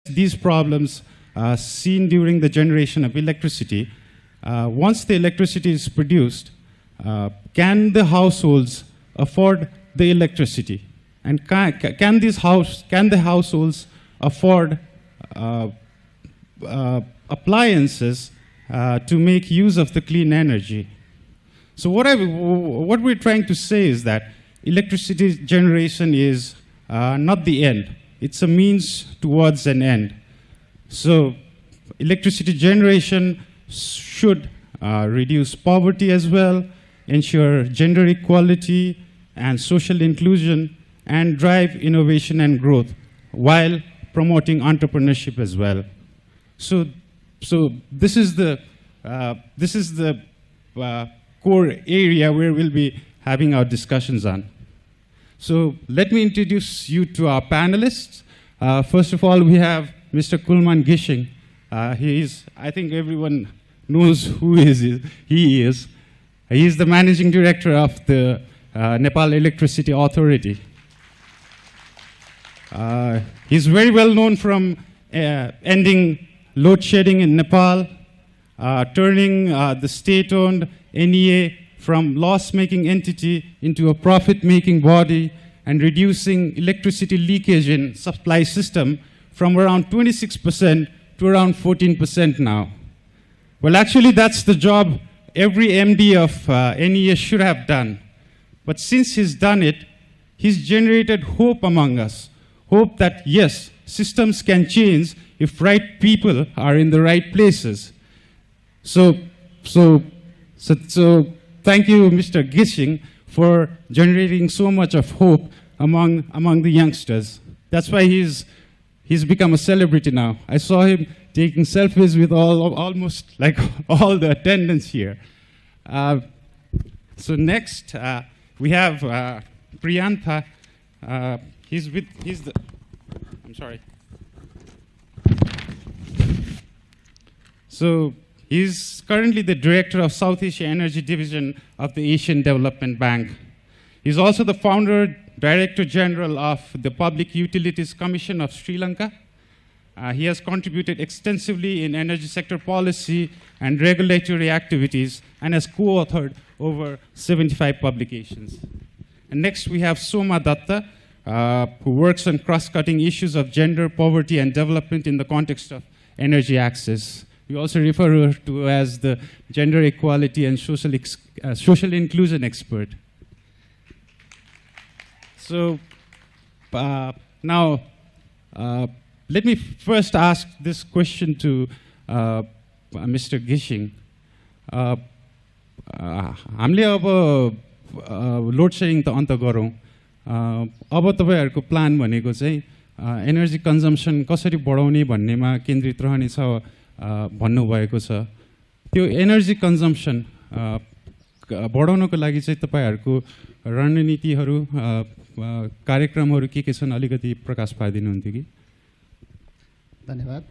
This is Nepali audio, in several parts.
these problems seen during the generation of electricity, once the electricity is produced, can the households afford the electricity? And can the households afford appliances to make use of the clean energy? So what we're trying to say is that electricity generation is not the end. It's a means towards an end. So electricity generation should reduce poverty as well, ensure gender equality and social inclusion, and drive innovation and growth while promoting entrepreneurship as well. So this is the core area where we'll be having our discussions on. So let me introduce you to our panelists. First of all, we have Mr. Kulman Ghising. I think everyone knows who he is. He is the managing director of the Nepal Electricity Authority. He's very well known from ending load shedding in Nepal, turning the state-owned NEA from loss-making entity into a profit-making body, and reducing electricity leakage in supply system from around 26% to around 14% now. Well, actually, that's the job every MD of NEA should have done. But since he's done it, he's generated hope among us. Hope that, yes, systems can change if right people are in the right places. So thank you, Mr. Ghising, for generating so much of hope among the youngsters. That's why he's become a celebrity now. I saw him taking selfies with almost like all the attendants here. So next, we have Priyantha. I'm sorry. So he's currently the director of South Asia Energy Division of the Asian Development Bank. He's also the founder, Director General of the Public Utilities Commission of Sri Lanka. He has contributed extensively in energy sector policy and regulatory activities and has co-authored over 75 publications. And next we have Soma Dutta, who works on cross-cutting issues of gender, poverty, and development in the context of energy access. We also refer her to as the gender equality and social inclusion expert. So now, let me first ask this question to Mr. Ghising. हामीले अब लोड सेडिङ त अन्त गरौँ. अब तपाईहरुको प्लान भनेको चाहिँ एनर्जी कन्जम्पसन कसरी बढाउने भन्नेमा केन्द्रित रहने छ भन्नुभएको छ. त्यो एनर्जी कन्जम्पसन बढाउनको लागि चाहिँ तपाईहरुको रणनीतिहरू कार्यक्रमहरू के छन् अलिकति प्रकाश पारिदिनुहुन्थ्यो कि? धन्यवाद.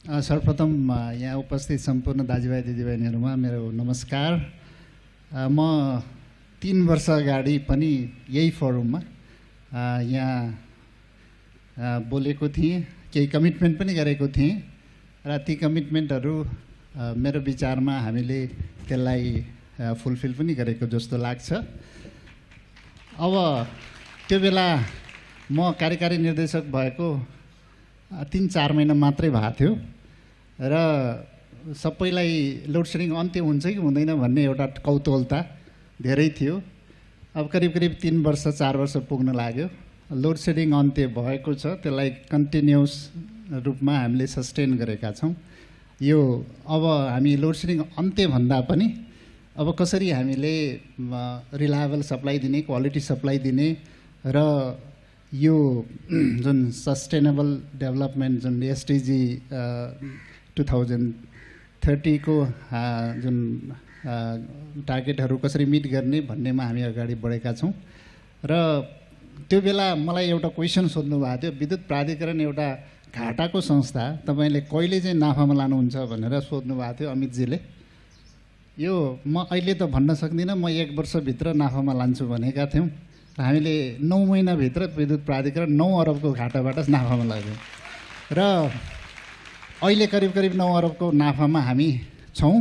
सर्वप्रथम यहाँ उपस्थित सम्पूर्ण दाजुभाइ दिदीबहिनीहरुमा मेरो नमस्कार. म 3 वर्ष अगाडि पनि यही फोरममा यहाँ बोलेको थिएँ, केही कमिटमेन्ट पनि गरेको थिएँ र ती कमिटमेन्टहरू मेरो विचारमा हामीले त्यसलाई फुलफिल पनि गरेको जस्तो लाग्छ. अब त्यो बेला म कार्यकारी निर्देशक भएको 3-4 महिना मात्रै भएको थियो र सबैलाई लोड सेडिङ अन्त्य हुन्छ कि हुँदैन भन्ने एउटा कौतूहलता धेरै थियो. अब करिब 3 वर्ष 4 वर्ष पुग्न लाग्यो. लोड सेडिङ अन्त्य भएको छ, त्यसलाई कन्टिन्युअस रूपमा हामीले सस्टेन गरेका छौँ. यो अब हामी लोड सेडिङ अन्त्य भन्दा पनि अब कसरी हामीले रिलायबल सप्लाई दिने, क्वालिटी सप्लाई दिने र यो जुन सस्टेनेबल डेभलपमेन्ट जुन एसडिजी 2030 को जुन टार्गेटहरू कसरी मिट गर्ने भन्नेमा हामी अगाडि बढेका छौँ. र त्यो बेला मलाई एउटा क्वेसन सोध्नु भएको थियो, विद्युत प्राधिकरण एउटा घाटाको संस्था, तपाईले कहिले चाहिँ नाफामा लानुहुन्छ भनेर सोध्नु भएको थियो अमितजीले. यो म अहिले त भन्न सक्दिनँ, म 1 वर्षभित्र नाफामा लान्छु भनेका थियौँ. हामीले 9 महिनाभित्र विद्युत प्राधिकरण 9 अरबको घाटाबाट नाफामा लाग्यो र अहिले करिब 9 अरबको नाफामा हामी छौँ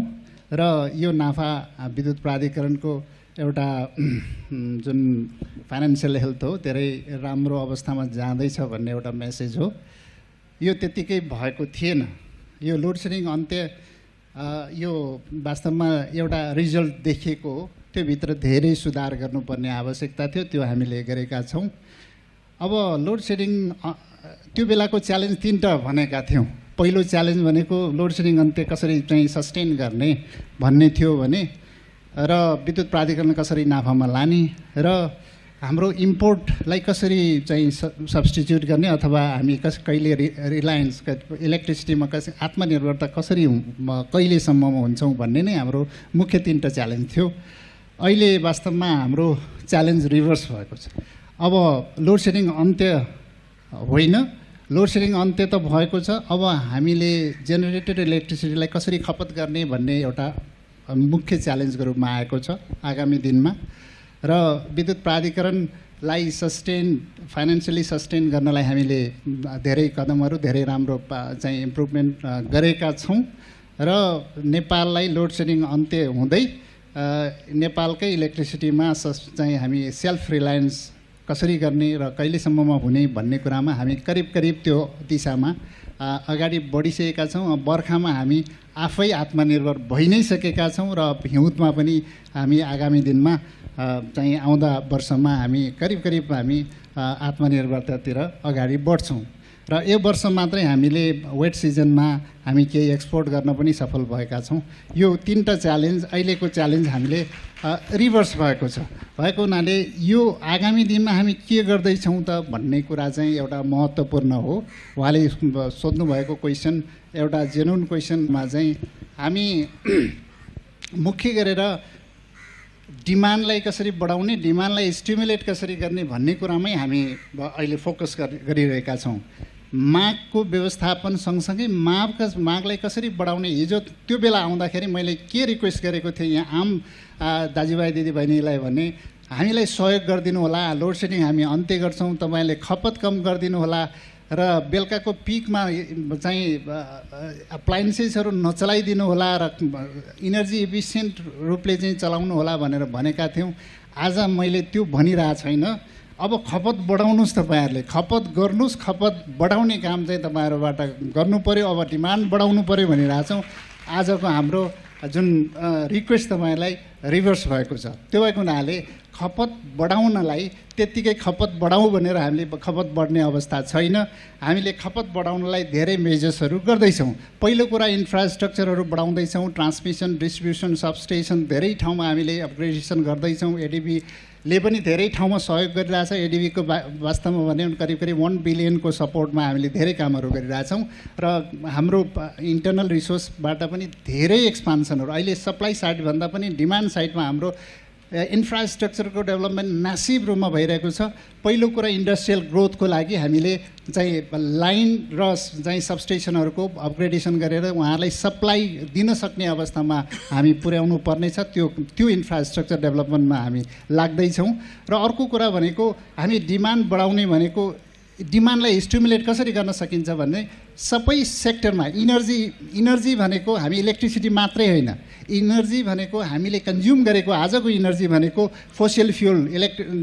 र यो नाफा विद्युत प्राधिकरणको एउटा जुन फाइनेन्सियल हेल्थ हो धेरै राम्रो अवस्थामा जाँदैछ भन्ने एउटा मेसेज हो। यो त्यतिकै भएको थिएन। यो लोड सेडिङ अन्त्य यो वास्तवमा एउटा रिजल्ट देखिएको हो। त्योभित्र धेरै सुधार गर्नुपर्ने आवश्यकता थियो, त्यो हामीले गरेका छौँ। अब लोड सेडिङ त्यो बेलाको च्यालेन्ज 3टा भनेका थियौँ। पहिलो च्यालेन्ज भनेको लोड सेडिङ अन्त्य कसरी चाहिँ सस्टेन गर्ने भन्ने थियो भने, र विद्युत प्राधिकरण कसरी नाफामा लाने, र हाम्रो इम्पोर्टलाई कसरी चाहिँ सब्स्टिट्युट गर्ने, अथवा हामी कहिले रिलायन्स इलेक्ट्रिसिटीमा कसरी आत्मनिर्भरता कसरी कहिलेसम्ममा हुन्छौँ भन्ने नै हाम्रो मुख्य 3टा च्यालेन्ज थियो। अहिले वास्तवमा हाम्रो च्यालेन्ज रिभर्स भएको छ। अब लोड सेडिङ अन्त्य होइन, लोड सेडिङ अन्त्य त भएको छ। अब हामीले जेनेरेटेड इलेक्ट्रिसिटीलाई कसरी खपत गर्ने भन्ने एउटा मुख्य च्यालेन्जको रूपमा आएको छ आगामी दिनमा। र विद्युत प्राधिकरणलाई फाइनेन्सियली सस्टेन गर्नलाई हामीले धेरै कदमहरू, धेरै राम्रो चाहिँ इम्प्रुभमेन्ट गरेका छौँ। र नेपाललाई लोड सेडिङ अन्त्य हुँदै नेपालकै इलेक्ट्रिसिटीमा चाहिँ हामी सेल्फ रिलायन्स कसरी गर्ने र कहिलेसम्ममा हुने भन्ने कुरामा हामी करिब त्यो दिशामा अगाडि बढिसकेका छौँ। बर्खामा हामी आफै आत्मनिर्भर भइ नै सकेका छौँ र हिउँदमा पनि हामी आगामी दिनमा चाहिँ आउँदा वर्षमा हामी करिब हामी आत्मनिर्भरतातिर अगाडि बढ्छौँ। र यो वर्ष मात्रै हामीले वेट सिजनमा हामी केही एक्सपोर्ट गर्न पनि सफल भएका छौँ। यो 3टा च्यालेन्ज, अहिलेको च्यालेन्ज हामीले रिभर्स भएको छ। भएको हुनाले यो आगामी दिनमा हामी के गर्दैछौँ त भन्ने कुरा चाहिँ एउटा महत्त्वपूर्ण हो। उहाँले सोध्नुभएको क्वेसन एउटा जेन्युन क्वेसनमा चाहिँ हामी मुख्य गरेर डिमान्डलाई कसरी बढाउने, डिमान्डलाई स्टिमुलेट कसरी गर्ने भन्ने कुरामै हामी अहिले फोकस गरिरहेका छौँ। मागको व्यवस्थापन सँगसँगै मागलाई कसरी बढाउने। हिजो त्यो बेला आउँदाखेरि मैले के रिक्वेस्ट गरेको थिएँ यहाँ आम दाजुभाइ दिदीबहिनीलाई भने, हामीलाई सहयोग गरिदिनु होला, लोड सेडिङ हामी अन्त्य गर्छौँ, तपाईँले खपत कम गरिदिनु होला र बेलुकाको पिकमा चाहिँ अप्लायन्सेसहरू नचलाइदिनु होला र इनर्जी इफिसियन्ट रूपले चाहिँ चलाउनु होला भनेर भनेका थियौँ। आज मैले त्यो भनिरहेको छैन। अब खपत बढाउनुहोस्, तपाईँहरूले खपत गर्नुहोस्, खपत बढाउने काम चाहिँ तपाईँहरूबाट गर्नु पऱ्यो। अब डिमान्ड बढाउनु पऱ्यो भनिरहेको छौँ। आजको हाम्रो जुन रिक्वेस्ट तपाईँलाई रिभर्स भएको छ। त्यो भएको हुनाले खपत बढाउनलाई त्यत्तिकै खपत बढाउँ भनेर हामीले खपत बढ्ने अवस्था छैन। हामीले खपत बढाउनलाई धेरै मेजर्सहरू गर्दैछौँ। पहिलो कुरा इन्फ्रास्ट्रक्चरहरू बढाउँदैछौँ, ट्रान्समिसन डिस्ट्रिब्युसन सबस्टेसन धेरै ठाउँमा हामीले अपग्रेडेसन गर्दैछौँ। एडिबीले पनि धेरै ठाउँमा सहयोग गरिरहेछ। एडिबीको वास्तवमा भने करिब 1 बिलियनको सपोर्टमा हामीले धेरै कामहरू गरिरहेछौँ र हाम्रो इन्टरनल रिसोर्सबाट पनि धेरै एक्सपान्सनहरू अहिले सप्लाई साइडभन्दा पनि डिमान्ड साइडमा हाम्रो इन्फ्रास्ट्रक्चरको डेभलपमेन्ट म्यासिभ रूपमा भइरहेको छ। पहिलो कुरा इन्डस्ट्रियल ग्रोथको लागि हामीले चाहिँ लाइन र चाहिँ सबस्टेसनहरूको अपग्रेडेसन गरेर उहाँहरूलाई सप्लाई दिन सक्ने अवस्थामा हामी पुर्याउनु पर्नेछ। त्यो इन्फ्रास्ट्रक्चर डेभलपमेन्टमा हामी लाग्दैछौँ। र अर्को कुरा भनेको हामी डिमान्ड बढाउने भनेको डिमान्डलाई स्टिमुलेट कसरी गर्न सकिन्छ भन्ने सबै सेक्टरमा इनर्जी भनेको हामी इलेक्ट्रिसिटी मात्रै होइन, इनर्जी भनेको हामीले कन्ज्युम गरेको आजको इनर्जी भनेको फोसियल फ्युल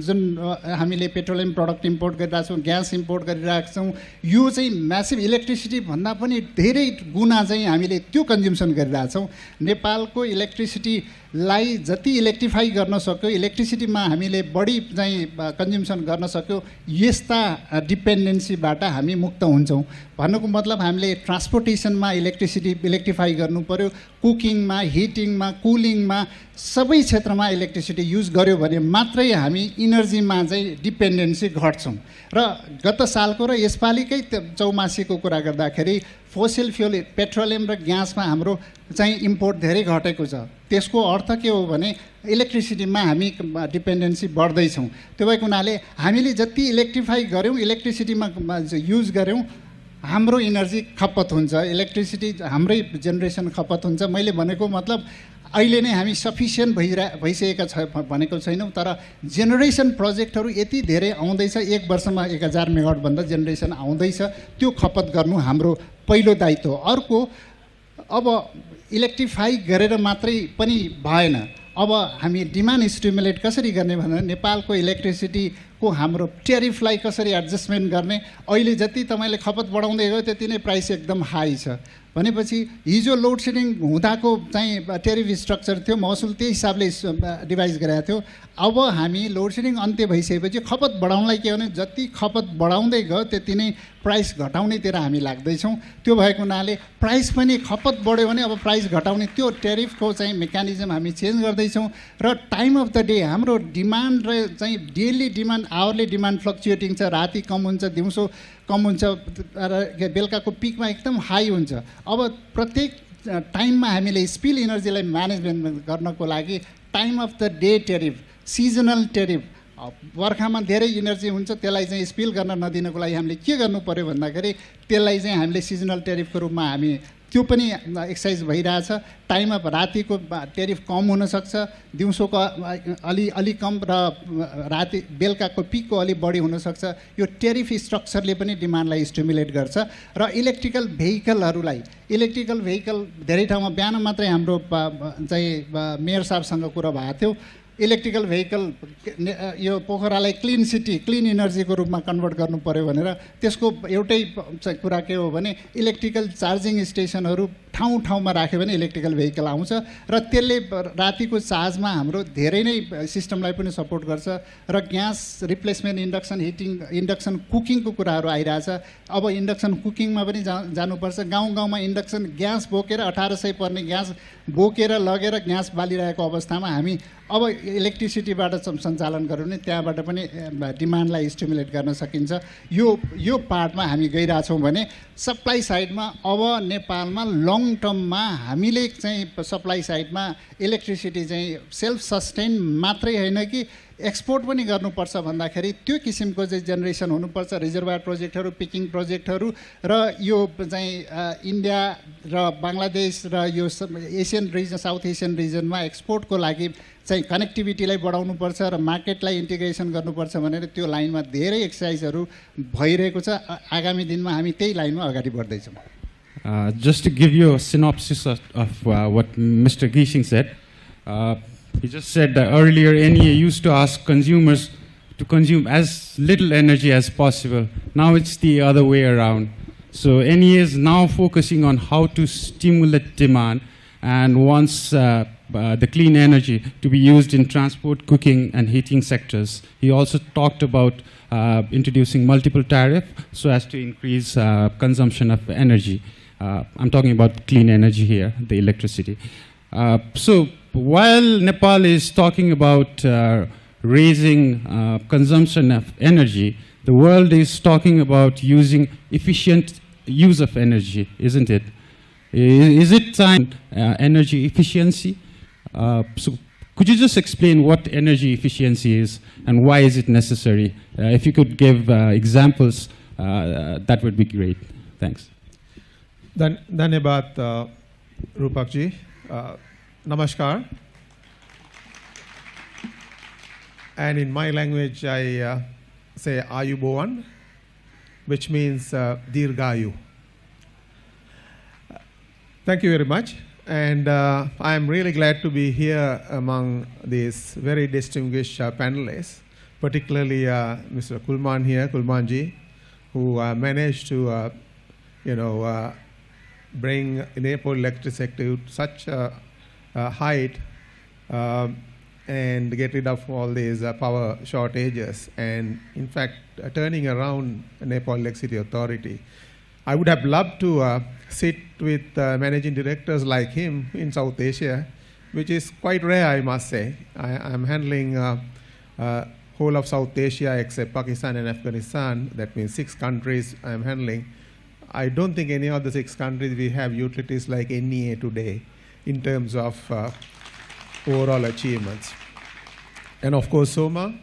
जुन हामीले पेट्रोलियम प्रडक्ट इम्पोर्ट गरिरहेको छौँ, ग्यास इम्पोर्ट गरिरहेको छौँ, यो चाहिँ म्यासिभ इलेक्ट्रिसिटी भन्दा पनि धेरै गुणा चाहिँ हामीले त्यो कन्ज्युम्सन गरिरहेछौँ। नेपालको इलेक्ट्रिसिटीलाई जति इलेक्ट्रिफाई गर्न सक्यो, इलेक्ट्रिसिटीमा हामीले बढी चाहिँ कन्ज्युम्सन गर्न सक्यो, यस्ता डिपेन्डेन्सीबाट हामी मुक्त हुन्छौँ। भन्नुको मतलब हामीले ट्रान्सपोर्टेसनमा इलेक्ट्रिफाई गर्नु पर्यो, कुकिङमा, हिटिङमा, कुलिङमा सबै क्षेत्रमा इलेक्ट्रिसिटी युज गर्यो भने मात्रै हामी इनर्जीमा चाहिँ डिपेन्डेन्सी घट्छौँ। र गत सालको र यसपालिकै चौमासीको कुरा गर्दाखेरि फोसिल फ्युल पेट्रोलियम र ग्यासमा हाम्रो चाहिँ इम्पोर्ट धेरै घटेको छ। त्यसको अर्थ के हो भने इलेक्ट्रिसिटीमा हामी डिपेन्डेन्सी बढ्दैछौँ। त्यो भएको हुनाले हामीले जति इलेक्ट्रिफाई गऱ्यौँ, इलेक्ट्रिसिटीमा युज गऱ्यौँ, हाम्रो इनर्जी खपत हुन्छ, इलेक्ट्रिसिटी हाम्रै जेनेरेसन खपत हुन्छ। मैले भनेको मतलब अहिले नै हामी सफिसियन्ट भइसकेका भनेको छैनौँ, तर जेनेरेसन प्रोजेक्टहरू यति धेरै आउँदैछ, 1 वर्षमा 1000 मेगावाटभन्दा जेनेरेसन आउँदैछ, त्यो खपत गर्नु हाम्रो पहिलो दायित्व हो। अर्को, अब इलेक्ट्रिफाई गरेर मात्रै पनि भएन, अब हामी डिमान्ड स्टिमुलेट कसरी गर्ने भनेर नेपालको इलेक्ट्रिसिटीको हाम्रो टेरिफलाई कसरी एडजस्टमेन्ट गर्ने। अहिले जति तपाईँले खपत बढाउँदै गयो त्यति नै प्राइस एकदम हाई छ भनेपछि हिजो लोड सेडिङ हुँदाको चाहिँ टेरिफ स्ट्रक्चर थियो, महसुल त्यही हिसाबले डिभाइस गरेका थियो। अब हामी लोड सेडिङ अन्त्य भइसकेपछि खपत बढाउनलाई के भने जति खपत बढाउँदै गयो त्यति नै प्राइस घटाउनेतिर हामी लाग्दैछौँ। त्यो भएको हुनाले प्राइस पनि खपत बढ्यो भने अब प्राइस घटाउने त्यो टेरिफको चाहिँ मेकानिजम हामी चेन्ज गर्दैछौँ। र टाइम अफ द डे हाम्रो डिमान्ड र चाहिँ डेली डिमान्ड, आवरली डिमान्ड फ्लक्चुएटिङ छ, राति कम हुन्छ, दिउँसो कम हुन्छ र बेलुकाको पिकमा एकदम हाई हुन्छ। अब प्रत्येक टाइममा हामीले स्पिल इनर्जीलाई म्यानेजमेन्ट गर्नको लागि time of the day tariff, seasonal tariff, बर्खामा धेरै इनर्जी हुन्छ त्यसलाई चाहिँ स्पिल गर्न नदिनको लागि हामीले के गर्नु पर्यो भन्दाखेरि त्यसलाई चाहिँ हामीले सिजनल टेरिफको रूपमा हामी त्यो पनि एक्सर्साइज भइरहेछ। टाइम अफ रातिको टेरिफ कम हुनसक्छ, दिउँसोको अलि कम र राति बेलुकाको पिकको अलि बढी हुनसक्छ। यो टेरिफ स्ट्रक्चरले पनि डिमान्डलाई स्टिमुलेट गर्छ। र इलेक्ट्रिकल भेहिकलहरूलाई, इलेक्ट्रिकल भेहिकल धेरै ठाउँमा बिहान मात्रै हाम्रो चाहिँ मेयर साहबसँग कुरा भएको थियो, इलेक्ट्रिकल भेहिकल यो पोखरालाई क्लिन सिटी, क्लिन इनर्जीको रूपमा कन्भर्ट गर्नु पर्यो भनेर त्यसको एउटै कुरा के हो भने इलेक्ट्रिकल चार्जिङ स्टेसनहरू ठाउँ ठाउँमा राख्यो भने इलेक्ट्रिकल भेहिकल आउँछ र त्यसले रातिको चार्जमा हाम्रो धेरै नै सिस्टमलाई पनि सपोर्ट गर्छ। र gas replacement, induction heating, induction कुकिङको कुराहरू आइरहेछ। अब इन्डक्सन कुकिङमा पनि जानुपर्छ। गाउँ गाउँमा इन्डक्सन ग्यास बोकेर 1800 पर्ने ग्यास बोकेर लगेर ग्यास बालिरहेको अवस्थामा हामी अब इलेक्ट्रिसिटीबाट सञ्चालन गऱ्यो भने त्यहाँबाट पनि डिमान्डलाई स्टिमुलेट गर्न सकिन्छ। यो पार्टमा हामी गइरहेछौँ भने सप्लाई साइडमा अब नेपालमा लङ टर्ममा हामीले चाहिँ सप्लाई साइडमा इलेक्ट्रिसिटी चाहिँ सेल्फ सस्टेन मात्रै होइन कि एक्सपोर्ट पनि गर्नुपर्छ भन्दाखेरि त्यो किसिमको चाहिँ जेनेरेसन हुनुपर्छ। रिजर्भर प्रोजेक्टहरू, पिकिङ प्रोजेक्टहरू र यो चाहिँ इन्डिया र बङ्गलादेश र यो एसियन रिजन, साउथ एसियन रिजनमा एक्सपोर्टको लागि चाहिँ कनेक्टिभिटीलाई बढाउनुपर्छ र मार्केटलाई इन्टिग्रेसन गर्नुपर्छ भनेर त्यो लाइनमा धेरै एक्सर्साइजहरू भइरहेको छ। आगामी दिनमा हामी त्यही लाइनमा अगाडि बढ्दैछौँ। Just to give you a synopsis of what Mr. Ghising said, he just said that earlier NEA used to ask consumers to consume as little energy as possible. Now it's the other way around. So NEA is now focusing on how to stimulate demand and wants the clean energy to be used in transport, cooking, and heating sectors. He also talked about introducing multiple tariff so as to increase consumption of energy. I'm talking about clean energy here, the electricity. So while Nepal is talking about raising consumption of energy, the world is talking about using efficient use of energy, isn't it? Is it time energy efficiency? So could you just explain what energy efficiency is and why is it necessary? If you could give examples, that would be great. Thanks. धन्यवाद Rupak ji. Namaskar. And in my language, I say Ayubowan, which means Dirgayu. Thank you very much. And I am really glad to be here among these very distinguished panelists, particularly Mr. Kulman here, Kulman ji, who managed to, bring Nepal electric sector to such a height and get rid of all these power shortages and, in fact, turning around Nepal Electricity Authority. I would have loved to sit with managing directors like him in South Asia, which is quite rare, I must say. I'm handling whole of South Asia except Pakistan and Afghanistan. That means 6 countries I'm handling. I don't think any of the 6 countries we have utilities like NEA today in terms of overall achievements. And of course, Soma,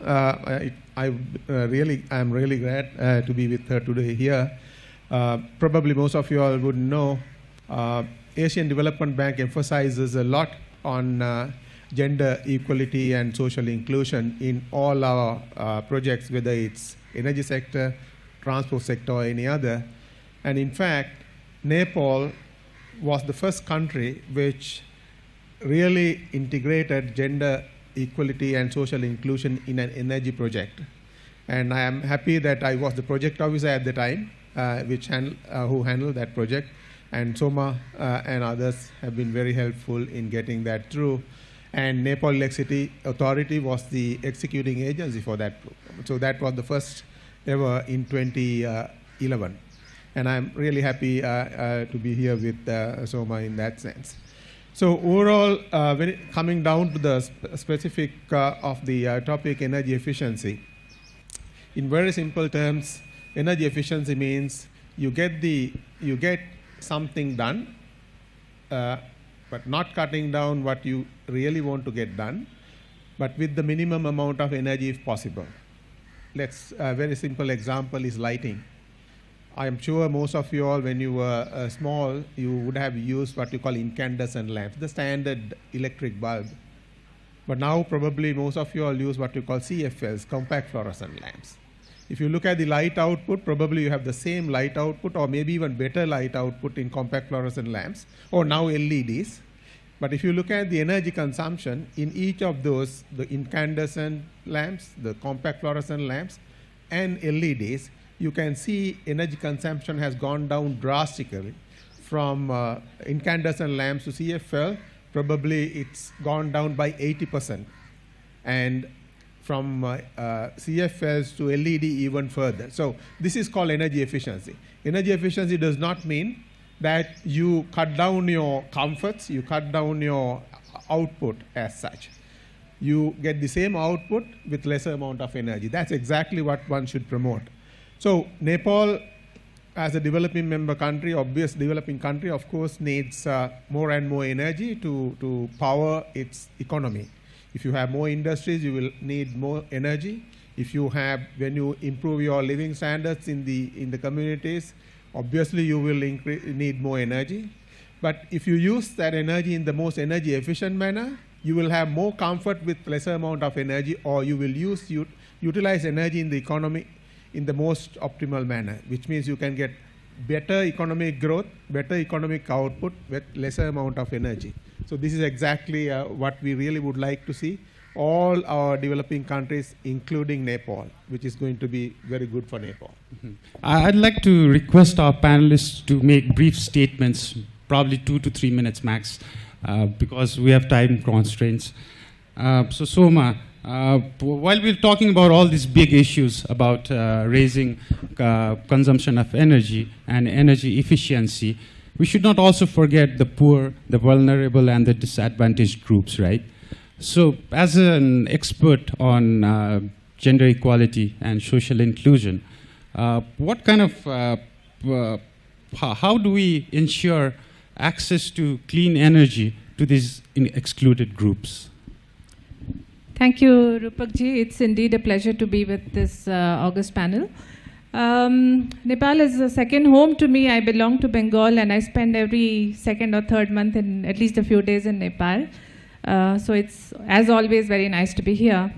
I'm really glad to be with her today here. Probably most of you all would know Asian Development Bank emphasizes a lot on gender equality and social inclusion in all our projects, whether it's energy sector, transport sector, or any other. And in fact, Nepal was the first country which really integrated gender equality and social inclusion in an energy project. And I am happy that I was the project officer at the time, who handled that project. And Soma and others have been very helpful in getting that through. And Nepal Electricity Authority was the executing agency for that program. So that was the first ever in 2011. And I'm really happy to be here with Soma in that sense. So overall, coming down to the specific of the topic, energy efficiency. In very simple terms, energy efficiency means you get something done, but not cutting down what you really want to get done, but with the minimum amount of energy if possible. A very simple example is lighting. I am sure most of you all, when you were small, you would have used what you call incandescent lamps, the standard electric bulb. But now probably most of you all use what you call CFLs, compact fluorescent lamps. If you look at the light output, probably you have the same light output or maybe even better light output in compact fluorescent lamps, or now LEDs. But if you look at the energy consumption in each of those, the incandescent lamps, the compact fluorescent lamps, and LEDs, you can see energy consumption has gone down drastically. From incandescent lamps to CFL, probably it's gone down by 80%. And from CFLs to LED even further. So this is called energy efficiency. Energy efficiency does not mean that you cut down your comforts, you cut down your output as such. You get the same output with lesser amount of energy. That's exactly what one should promote. So Nepal, as a developing member country, obvious developing country, of course, needs more and more energy to power its economy. If you have more industries, you will need more energy. When you improve your living standards in the communities, obviously you will need more energy. But if you use that energy in the most energy efficient manner, you will have more comfort with lesser amount of energy, or you will utilize energy in the economy in the most optimal manner, which means you can get better economic growth, better economic output with lesser amount of energy. So this is exactly what we really would like to see all our developing countries, including Nepal, which is going to be very good for Nepal. Mm-hmm. I'd like to request our panelists to make brief statements, probably 2 to 3 minutes max, because we have time constraints. So Soma, while we're talking about all these big issues about raising consumption of energy and energy efficiency, we should not also forget the poor, the vulnerable, and the disadvantaged groups, right? So as an expert on gender equality and social inclusion, what kind of, how do we ensure access to clean energy to these excluded groups? Thank you, Rupak ji. It's indeed a pleasure to be with this august panel. Nepal is a second home to me. I belong to Bengal and I spend every second or third month in at least a few days in Nepal. So it's, as always, very nice to be here.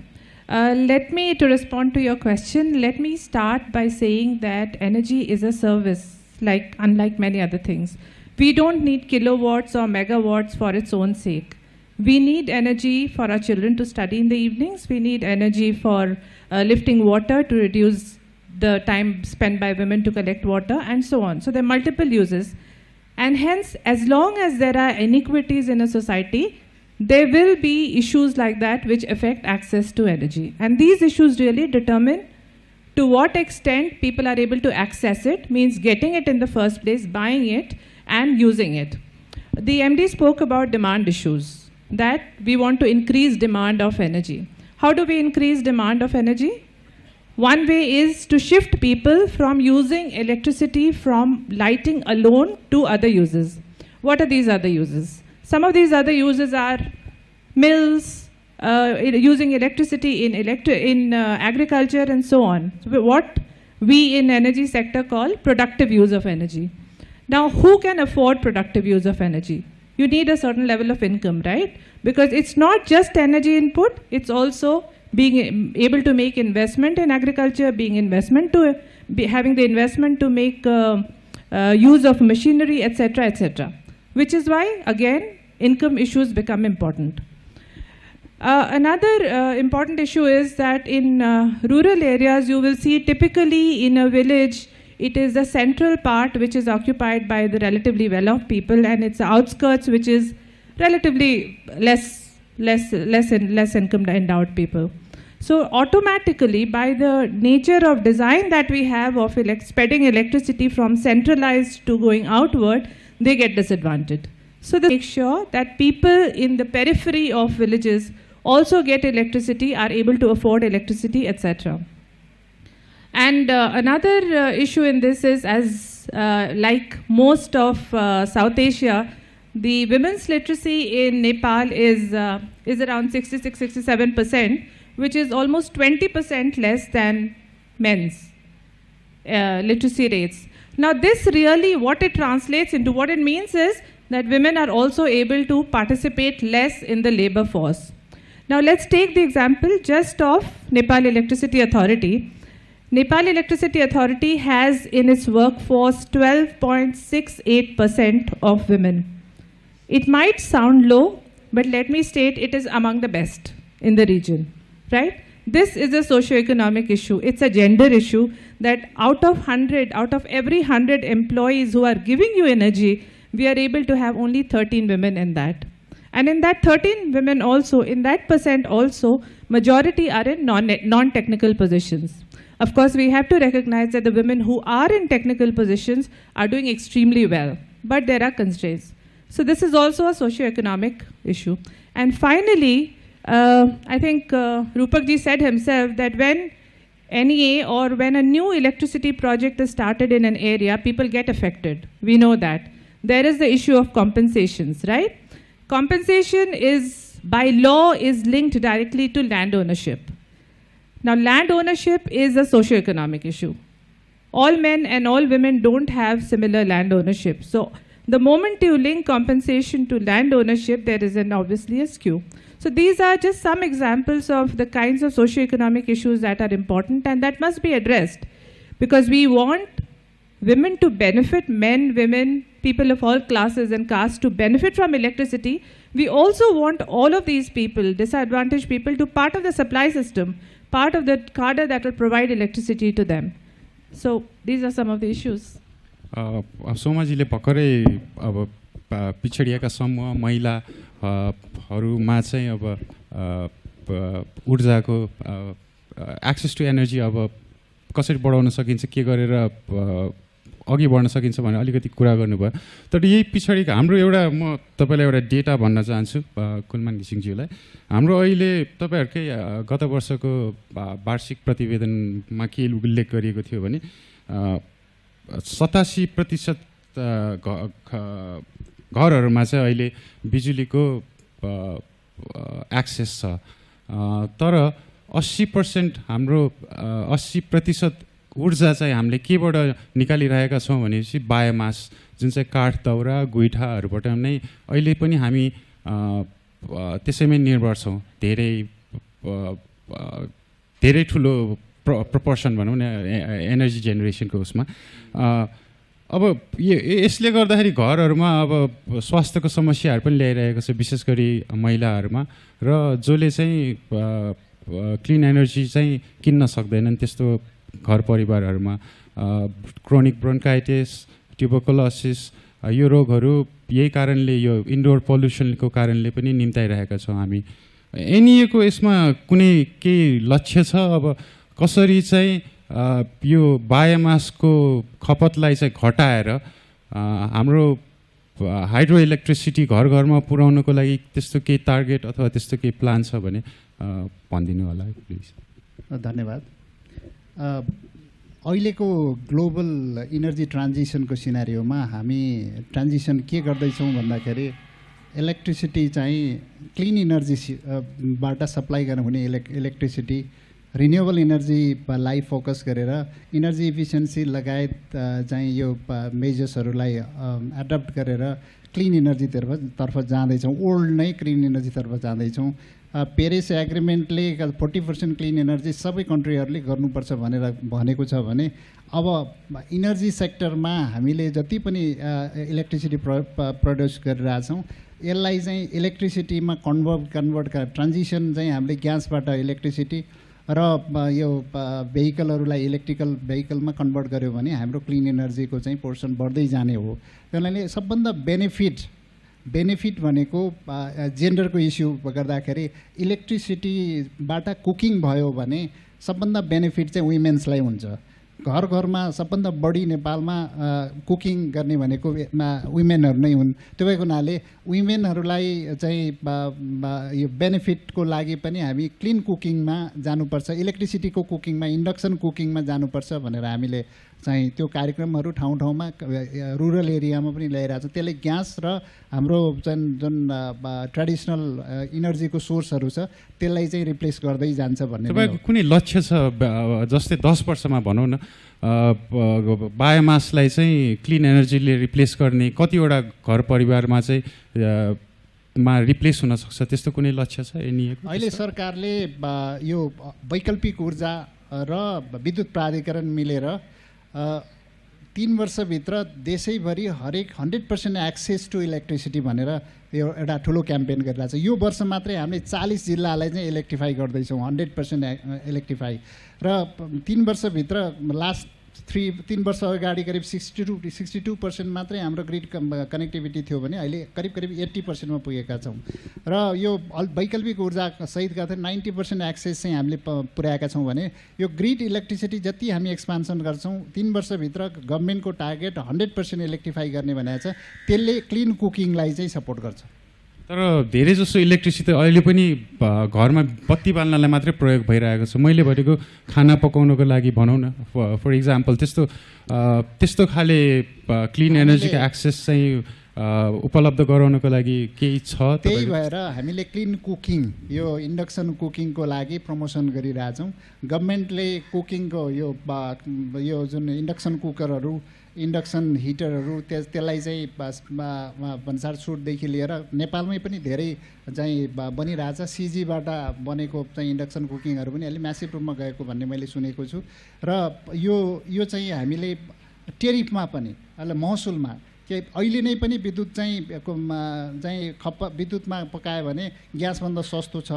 To respond to your question, let me start by saying that energy is a service, unlike many other things. We don't need kilowatts or megawatts for its own sake. We need energy for our children to study in the evenings. We need energy for lifting water to reduce the time spent by women to collect water, and so on. So there are multiple uses. And hence, as long as there are inequities in a society, there will be issues like that which affect access to energy. And these issues really determine to what extent people are able to access it, means getting it in the first place, buying it, and using it. The MD spoke about demand issues, that we want to increase demand of energy. How do we increase demand of energy? One way is to shift people from using electricity from lighting alone to other uses. What are these other uses? Some of these other uses are mills, using electricity in agriculture and so on. So what we in energy sector call productive use of energy. Now, who can afford productive use of energy? you need a certain level of income, right? Because it's not just energy input, it's also being able to make investment in agriculture, having the investment to make use of machinery, etc., etc. Which is why, again, income issues become important. Another important issue is that in rural areas, you will see typically in a village, it is the central part which is occupied by the relatively well-off people, and it's the outskirts which is relatively less income endowed people. So automatically, by the nature of design that we have of spreading electricity from centralized to going outward, they get disadvantaged. So they make sure that people in the periphery of villages also get electricity, are able to afford electricity, etc. And another issue in this is, as like most of South Asia, the women's literacy in Nepal is around 66-67%, which is almost 20% less than men's literacy rates. Now this really, what it translates into, what it means is that women are also able to participate less in the labor force. Now let's take the example just of Nepal Electricity Authority. Nepal Electricity Authority has in its workforce 12.68% of women. It might sound low, but let me state it is among the best in the region, right? This is a socio-economic issue. It's a gender issue that out of every 100 employees who are giving you energy, we are able to have only 13 women in that. And in that 13 women also, in that percent also, majority are in non-technical positions. Of course, we have to recognize that the women who are in technical positions are doing extremely well, but there are constraints. So this is also a socio-economic issue. And finally, I think Rupak ji said himself that when NEA or when a new electricity project is started in an area, people get affected. We know that. There is the issue of compensations, right? Compensation is, by law, is linked directly to land ownership. Now, land ownership is a socio-economic issue. All men and all women don't have similar land ownership. So the moment you link compensation to land ownership, there is obviously a skew. So these are just some examples of the kinds of socio-economic issues that are important and that must be addressed, because we want women to benefit, men, women, people of all classes and castes to benefit from electricity. We also want all of these people, disadvantaged people, to part of the supply system, part of the cadre that will provide electricity to them. So these are some of the issues. सोमाजीले भर्खरै अब पिछडिएका समूह महिलाहरूमा चाहिँ अब ऊर्जाको एक्सेस टु एनर्जी अब कसरी बढाउन सकिन्छ, के गरेर अघि बढ्न सकिन्छ भनेर अलिकति कुरा गर्नुभयो। तर यही पछाडिको हाम्रो एउटा, म तपाईँलाई एउटा डेटा भन्न चाहन्छु कुलमान घिसिङज्यूलाई। हाम्रो अहिले तपाईँहरूकै गत वर्षको वार्षिक प्रतिवेदनमा के उल्लेख गरिएको थियो भने 87% घरहरूमा चाहिँ अहिले बिजुलीको एक्सेस छ, तर 80% हाम्रो 80% ऊर्जा चाहिँ हामीले केबाट निकालिरहेका छौँ भनेपछि बायोमास, जुन चाहिँ काठ, दाउरा, गुइठाहरूबाट नै अहिले पनि हामी त्यसैमै निर्भर छौँ। धेरै ठुलो प्रपोर्सन भनौँ न एनर्जी जेनेरेसनको उसमा। अब यसले गर्दाखेरि घरहरूमा अब स्वास्थ्यको समस्याहरू पनि ल्याइरहेको छ, विशेष गरी महिलाहरूमा, र जसले चाहिँ क्लिन एनर्जी चाहिँ किन्न सक्दैनन् त्यस्तो घर परिवारहरूमा क्रोनिक ब्रोन्काइटिस, ट्युबरकुलोसिस, यो रोगहरू यही कारणले, यो इन्डोर पोल्युसनको कारणले पनि निम्ताइरहेका छौँ हामी। एनइएको यसमा कुनै केही लक्ष्य छ, अब कसरी चाहिँ यो बायोमासको खपतलाई चाहिँ घटाएर हाम्रो हाइड्रो इलेक्ट्रिसिटी घर घरमा पुर्याउनको लागि त्यस्तो केही टार्गेट अथवा त्यस्तो केही प्लान छ भने भनिदिनु होला प्लिज। धन्यवाद। अहिलेको ग्लोबल इनर्जी ट्रान्जिसनको सिनारियोमा हामी ट्रान्जिसन के गर्दैछौँ भन्दाखेरि इलेक्ट्रिसिटी चाहिँ क्लिन इनर्जी बाट सप्लाई गर्न हुने इलेक्ट्रिसिटी रिन्युएबल इनर्जीलाई फोकस गरेर इनर्जी इफिसियन्सी लगायत चाहिँ यो मेजर्सहरूलाई एडप्ट गरेर क्लिन इनर्जीतर्फ जाँदैछौँ, ओल्ड नै क्लिन इनर्जीतर्फ जाँदैछौँ। पेरिस एग्रिमेन्टले 40% क्लिन इनर्जी सबै कन्ट्रीहरूले गर्नुपर्छ भनेर भनेको छ भने अब इनर्जी सेक्टरमा हामीले जति पनि इलेक्ट्रिसिटी प्रड्युस गरिरहेछौँ यसलाई चाहिँ इलेक्ट्रिसिटीमा कन्भर्ट ट्रान्जिसन चाहिँ हामीले ग्यासबाट इलेक्ट्रिसिटी र यो भेहिकलहरूलाई इलेक्ट्रिकल भेहिकलमा कन्भर्ट गर्यो भने हाम्रो क्लिन इनर्जीको चाहिँ पोर्सन बढ्दै जाने हो। त्यसैले सबभन्दा बेनिफिट भनेको जेन्डरको इस्यु गर्दाखेरि इलेक्ट्रिसिटीबाट कुकिङ भयो भने सबभन्दा बेनिफिट चाहिँ वुमेन्सलाई हुन्छ। घर घरमा सबभन्दा बढी नेपालमा कुकिङ गर्ने भनेको वुमेनहरू नै हुन्। त्यो भएको हुनाले वुमेनहरूलाई चाहिँ यो बेनिफिटको लागि पनि हामी क्लिन कुकिङमा जानुपर्छ, इलेक्ट्रिसिटीको कुकिङमा, इन्डक्सन कुकिङमा जानुपर्छ भनेर हामीले चाहिँ त्यो कार्यक्रमहरू ठाउँ ठाउँमा रुरल एरियामा पनि ल्याइरहेको छ। त्यसले ग्यास र हाम्रो जुन ट्रेडिसनल इनर्जीको सोर्सहरू छ त्यसलाई चाहिँ रिप्लेस गर्दै जान्छ भन्ने तपाईँको कुनै लक्ष्य छ? जस्तै 10 वर्षमा भनौँ न बायोमासलाई चाहिँ क्लिन एनर्जीले रिप्लेस गर्ने कतिवटा घर परिवारमा चाहिँ रिप्लेस हुन सक्छ, त्यस्तो कुनै लक्ष्य छ एनइएको? अहिले सरकारले यो वैकल्पिक ऊर्जा र विद्युत प्राधिकरण मिलेर 3 वर्षभित्र देशैभरि हरेक 100% एक्सेस टु इलेक्ट्रिसिटी भनेर यो एउटा ठुलो क्याम्पेन गरिरहेको छ। यो वर्ष मात्रै हामीले 40 जिल्लालाई चाहिँ इलेक्ट्रिफाई गर्दैछौँ, 100% इलेक्ट्रिफाई। र 3 वर्षभित्र लास्ट 3 वर्ष अगाडि करिब 62% मात्रै हाम्रो ग्रिड कनेक्टिभिटी थियो भने अहिले करिब 80% पुगेका छौँ। र यो वैकल्पिक ऊर्जा सहित गर्दा 90% एक्सेस चाहिँ हामीले पुर्याएका छौँ भने यो ग्रिड इलेक्ट्रिसिटी जति हामी एक्सपान्सन गर्छौँ 3 वर्षभित्र गभर्मेन्टको टार्गेट 100% इलेक्ट्रिफाई गर्ने भनेको छ। त्यसले क्लिन कुकिङलाई चाहिँ सपोर्ट गर्छ। तर धेरै जसो इलेक्ट्रिसिटी अहिले पनि घरमा बत्ती बाल्नलाई मात्रै प्रयोग भइरहेको छ। मैले भनेको खाना पकाउनको लागि भनौँ न फर इक्जाम्पल त्यस्तो खाले क्लिन एनर्जीको एक्सेस चाहिँ उपलब्ध गराउनको लागि केही छ? त्यही भएर हामीले क्लिन कुकिङ यो इन्डक्सन कुकिङको लागि प्रमोसन गरिरहेछौँ। गभर्मेन्टले कुकिङको यो जुन इन्डक्सन कुकरहरू, इन्डक्सन हिटरहरू त्यसलाई चाहिँ भन्सार छुटदेखि लिएर नेपालमै पनि धेरै चाहिँ बनिरहेछ। सिजीबाट बनेको चाहिँ इन्डक्सन कुकिङहरू पनि अलि म्यासिभ रूपमा गएको भन्ने मैले सुनेको छु। र यो चाहिँ हामीले टेरिफमा पनि महसुलमा कि अहिले नै पनि विद्युत चाहिँ विद्युतमा पकायो भने ग्यासभन्दा सस्तो छ।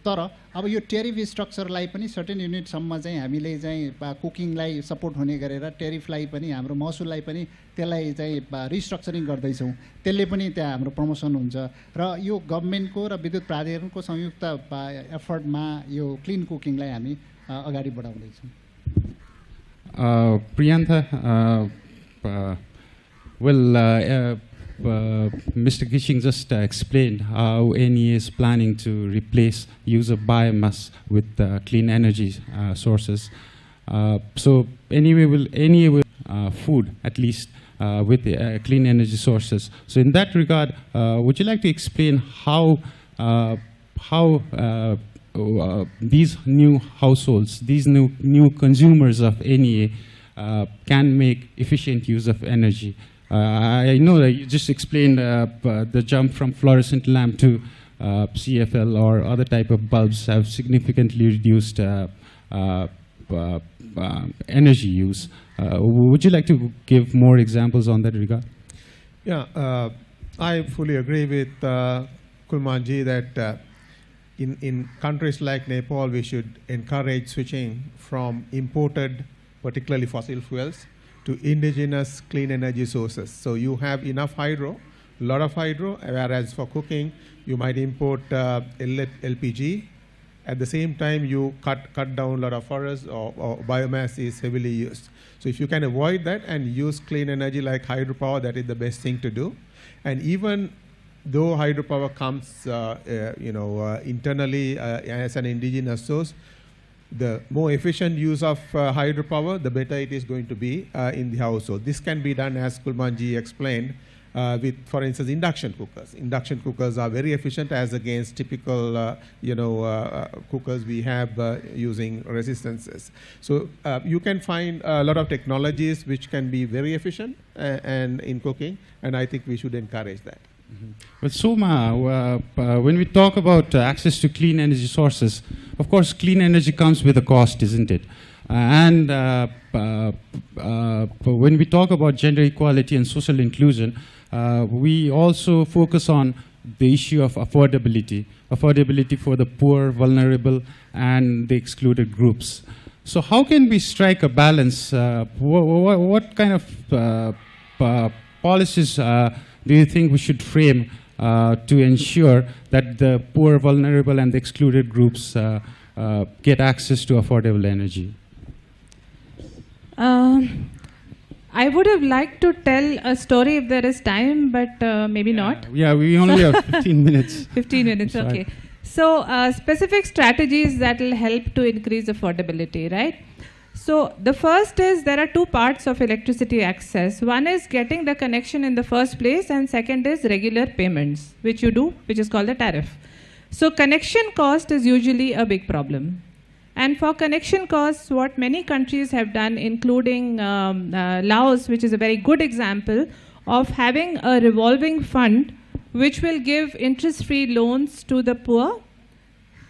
तर अब यो टेरिफ स्ट्रक्चरलाई पनि सर्टेन युनिटसम्म चाहिँ हामीले चाहिँ कुकिङलाई सपोर्ट हुने गरेर टेरिफलाई पनि हाम्रो महसुललाई पनि त्यसलाई चाहिँ रिस्ट्रक्चरिङ गर्दैछौँ। त्यसले पनि त्यहाँ हाम्रो प्रमोसन हुन्छ। र यो गभर्मेन्टको र विद्युत प्राधिकरणको संयुक्त एफर्टमा यो क्लिन कुकिङलाई हामी अगाडि बढाउँदैछौँ। प्रियन्था, Mr. Ghising just explained how NEA is planning to replace use of biomass with clean energy sources. So NEA will food at least with clean energy sources. So in that regard, would you like to explain how these new households, these new consumers of NEA can make efficient use of energy? I know that you just explained the jump from fluorescent lamp to CFL or other type of bulbs have significantly reduced energy use. Would you like to give more examples on that regard? Yeah, I fully agree with Kulman ji that in countries like Nepal, we should encourage switching from imported, particularly fossil fuels, to indigenous clean energy sources. So you have enough hydro, a lot of hydro, whereas for cooking, you might import LPG. At the same time, you cut down a lot of forests or biomass is heavily used. So if you can avoid that and use clean energy like hydropower, that is the best thing to do. And even though hydropower comes internally as an indigenous source, the more efficient use of hydropower, the better it is going to be in the household. This can be done, as Kulman ji explained, with, for instance, induction cookers. Induction cookers are very efficient as against typical, cookers we have using resistances. So you can find a lot of technologies which can be very efficient and in cooking, and I think we should encourage that. Well, Soma, when we talk about access to clean energy sources, of course, clean energy comes with a cost, isn't it? And when we talk about gender equality and social inclusion, we also focus on the issue of affordability for the poor, vulnerable, and the excluded groups. So how can we strike a balance? What kind of policies do you think we should frame to ensure that the poor, vulnerable, and the excluded groups get access to affordable energy? I would have liked to tell a story if there is time, but maybe not. Yeah, we only have 15 minutes. 15 minutes, okay. So specific strategies that will help to increase affordability, right? So the first is there are two parts of electricity access. One is getting the connection in the first place, and second is regular payments, which you do, which is called the tariff. So connection cost is usually a big problem. And for connection costs, what many countries have done, including Laos, which is a very good example of having a revolving fund which will give interest-free loans to the poor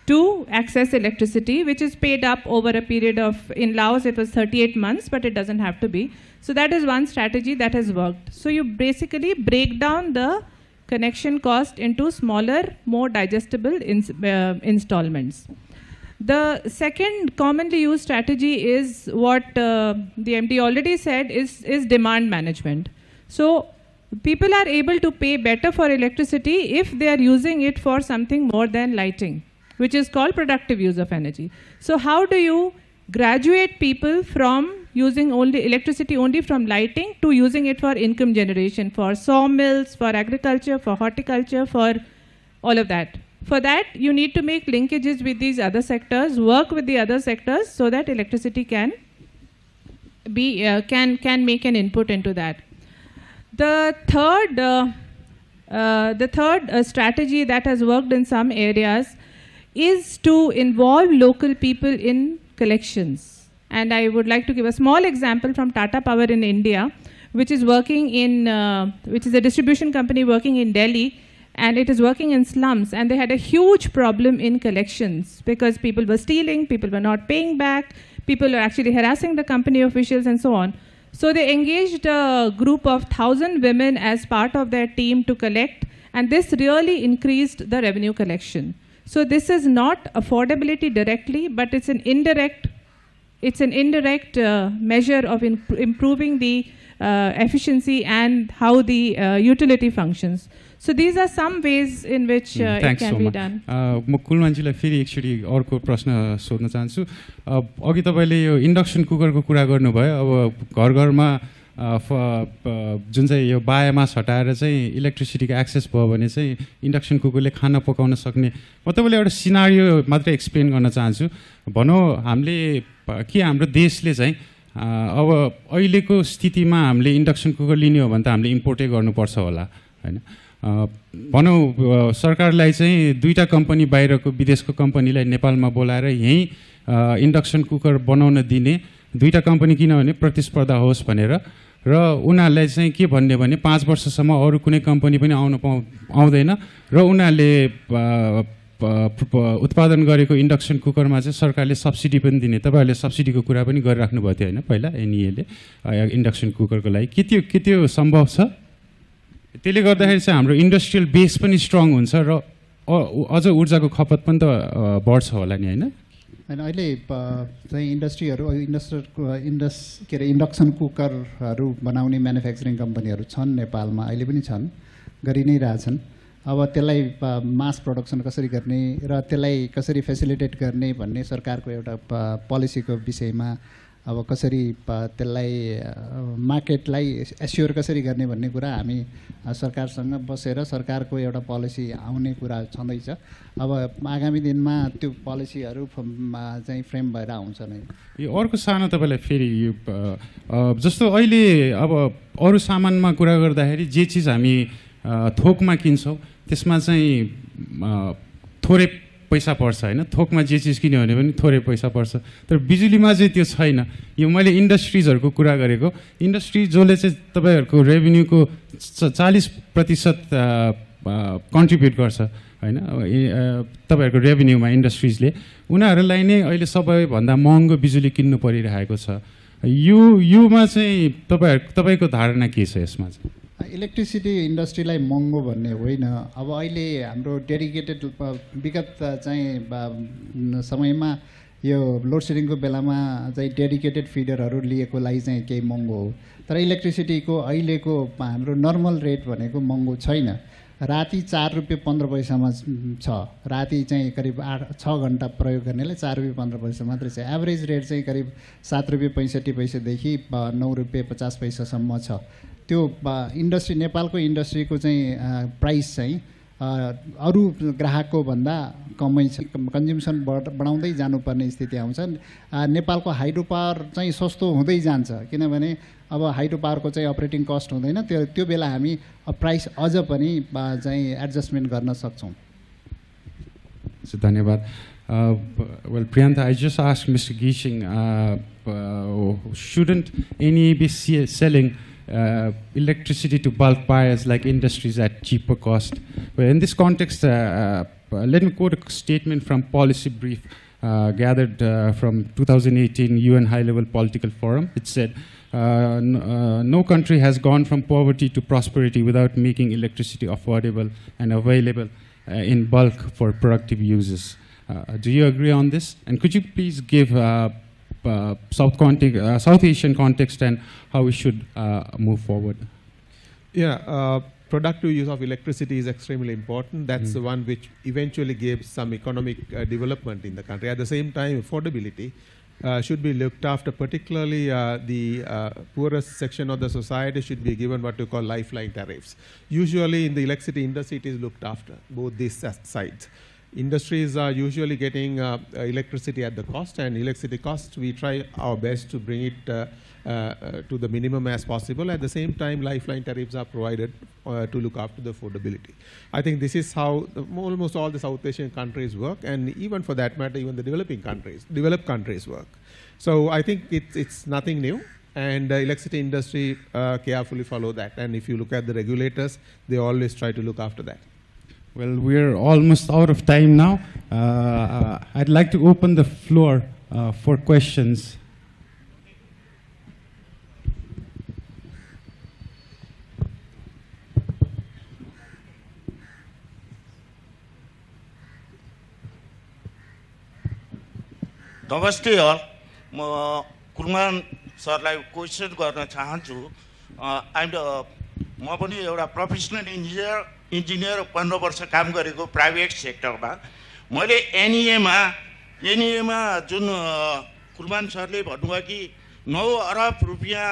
to access electricity, which is paid up over a period of, in Laos it was 38 months, but it doesn't have to be. So that is one strategy that has worked. So you basically break down the connection cost into smaller, more digestible installments. The second commonly used strategy is what the MD already said is demand management. So people are able to pay better for electricity if they are using it for something more than lighting, which is called productive use of energy. So how do you graduate people from using only electricity only from lighting to using it for income generation, for sawmills, for agriculture, for horticulture, for all of that? For that, you need to make linkages with these other sectors, work with the other sectors so that electricity can be can make an input into that. The third strategy that has worked in some areas is to involve local people in collections. And I would like to give a small example from Tata Power in India, which is working in, which is a distribution company working in Delhi, and it is working in slums, and they had a huge problem in collections because people were stealing, people were not paying back, people were actually harassing the company officials and so on. So they engaged a group of 1,000 women as part of their team to collect, and this really increased the revenue collection. So this is not affordability directly, but it's an indirect measure of improving the efficiency and how the utility functions. So these are some ways in which it can be done. म कुलमानजीलाई फेरि एकचोटि अर्को प्रश्न सोध्न चाहन्छु. अघि तपाईँले यो इन्डक्सन कुकरको कुरा गर्नुभयो. अब घर घरमा जुन चाहिँ यो बायोमास हटाएर चाहिँ इलेक्ट्रिसिटीको एक्सेस भयो भने चाहिँ इन्डक्सन कुकरले खाना पकाउन सक्ने. म तपाईँलाई एउटा सिनारियो मात्रै एक्सप्लेन गर्न चाहन्छु. भनौँ हामीले के हाम्रो देशले चाहिँ अब अहिलेको स्थितिमा हामीले इन्डक्सन कुकर लिने हो भने त हामीले इम्पोर्टै गर्नुपर्छ होला हैन. भनौँ सरकारलाई चाहिँ दुईटा कम्पनी बाहिरको विदेशको कम्पनीलाई नेपालमा बोलाएर यहीँ इन्डक्सन कुकर बनाउन दिने. दुईटा कम्पनी किनभने प्रतिस्पर्धा होस् भनेर, र उनीहरूलाई चाहिँ के भन्ने भने 5 वर्षसम्म अरू कुनै कम्पनी पनि आउँदैन, र उनीहरूले उत्पादन गरेको इन्डक्सन कुकरमा चाहिँ सरकारले सब्सिडी पनि दिने. तपाईँहरूले सब्सिडीको कुरा पनि गरिराख्नु भएको थियो होइन पहिला एनइएले इन्डक्सन कुकरको लागि. के त्यो सम्भव छ? त्यसले गर्दाखेरि चाहिँ हाम्रो इन्डस्ट्रियल बेस पनि स्ट्रङ हुन्छ र अझ ऊर्जाको खपत पनि त बढ्छ होला नि होइन? होइन, अहिले चाहिँ इन्डस्ट्रीहरू के अरे इन्डक्सन कुकरहरू बनाउने म्यानुफ्याक्चरिङ कम्पनीहरू छन् नेपालमा, अहिले पनि छन्, गरि नै रहेछन्. अब त्यसलाई मास प्रोडक्सन कसरी गर्ने र त्यसलाई कसरी फेसिलिटेट गर्ने भन्ने सरकारको एउटा पोलिसीको विषयमा अब कसरी त्यसलाई मार्केटलाई एस्योर कसरी गर्ने भन्ने कुरा हामी सरकारसँग बसेर सरकारको एउटा पोलिसी आउने कुरा छँदैछ। अब आगामी दिनमा त्यो पोलिसीहरू चाहिँ फ्रेम भएर आउँछ नै। यो अर्को सानो तपाईँलाई फेरि यो जस्तो अहिले अब अरू सामानमा कुरा गर्दाखेरि जे चिज हामी थोकमा किन्छौँ त्यसमा चाहिँ थोरै पैसा पर्छ होइन, थोकमा जे चिज किन्यो भने पनि थोरै पैसा पर्छ। तर बिजुलीमा चाहिँ त्यो छैन। यो मैले इन्डस्ट्रिजहरूको कुरा गरेको, इन्डस्ट्री जसले चाहिँ तपाईँहरूको रेभेन्यूको 40% कन्ट्रिब्युट गर्छ होइन तपाईँहरूको रेभेन्यूमा इन्डस्ट्रिजले, उनीहरूलाई नै अहिले सबैभन्दा महँगो बिजुली किन्नु परिरहेको छ। योमा चाहिँ तपाईँको धारणा के छ यसमा चाहिँ? इलेक्ट्रिसिटी इन्डस्ट्रीलाई महँगो भन्ने होइन। अब अहिले हाम्रो डेडिकेटेड विगत चाहिँ समयमा यो लोड सेडिङको बेलामा चाहिँ डेडिकेटेड फिडरहरू लिएकोलाई चाहिँ केही महँगो हो। तर इलेक्ट्रिसिटीको अहिलेको हाम्रो नर्मल रेट भनेको महँगो छैन। राति 4 रुपियाँ 15 पैसामा छ। राति चाहिँ करिब 6 घन्टा प्रयोग गर्नेले 4 रुपियाँ 15 पैसा मात्रै छ। एभरेज रेट चाहिँ करिब 7 रुपियाँ 65 पैसादेखि 9 रुपियाँ 50 पैसासम्म छ। त्यो इन्डस्ट्री नेपालको इन्डस्ट्रीको चाहिँ प्राइस चाहिँ अरू ग्राहकको भन्दा कमै छ। कन्ज्युम्सन बढाउँदै जानुपर्ने स्थिति आउँछ। नेपालको हाइड्रो पावर चाहिँ सस्तो हुँदै जान्छ किनभने अब हाइड्रो पावरको चाहिँ अपरेटिङ कस्ट हुँदैन। त्यो बेला हामी प्राइस अझ पनि चाहिँ एडजस्टमेन्ट गर्न सक्छौँ। धन्यवाद। Well, Priyantha, I just asked Mr. Ghising, shouldn't NEA be selling electricity to bulk buyers like industries at cheaper cost? Well, in this context, let me quote a statement from Policy Brief gathered from 2018 UN High-Level Political Forum. It said, no country has gone from poverty to prosperity without making electricity affordable and available in bulk for productive uses. Do you agree on this? And could you please give South Asian context and how we should move forward? Yeah, productive use of electricity is extremely important. That's the one which eventually gives some economic development in the country. At the same time, affordability should be looked after, particularly the poorest section of the society should be given what we call lifeline tariffs. Usually in the electricity industry, it is looked after, both these sides. Industries are usually getting electricity at the cost, and electricity cost, we try our best to bring it to the minimum as possible. At the same time, lifeline tariffs are provided to look after the affordability. I think this is how almost all the South Asian countries work, and even for that matter, even the developed countries work. So I think it's nothing new, and the electricity industry carefully follow that. And if you look at the regulators, they always try to look after that. Well, we're almost out of time now. I'd like to open the floor for questions. Namaste all. Kulman सरलाई क्वेसन गर्न चाहन्छु। म पनि एउटा प्रोफेसनल इन्जिनियर 15 वर्ष काम गरेको प्राइभेट सेक्टरमा। मैले एनईएमा जुन कुलमान सरले भन्नुभयो कि 9 अरब रुपियाँ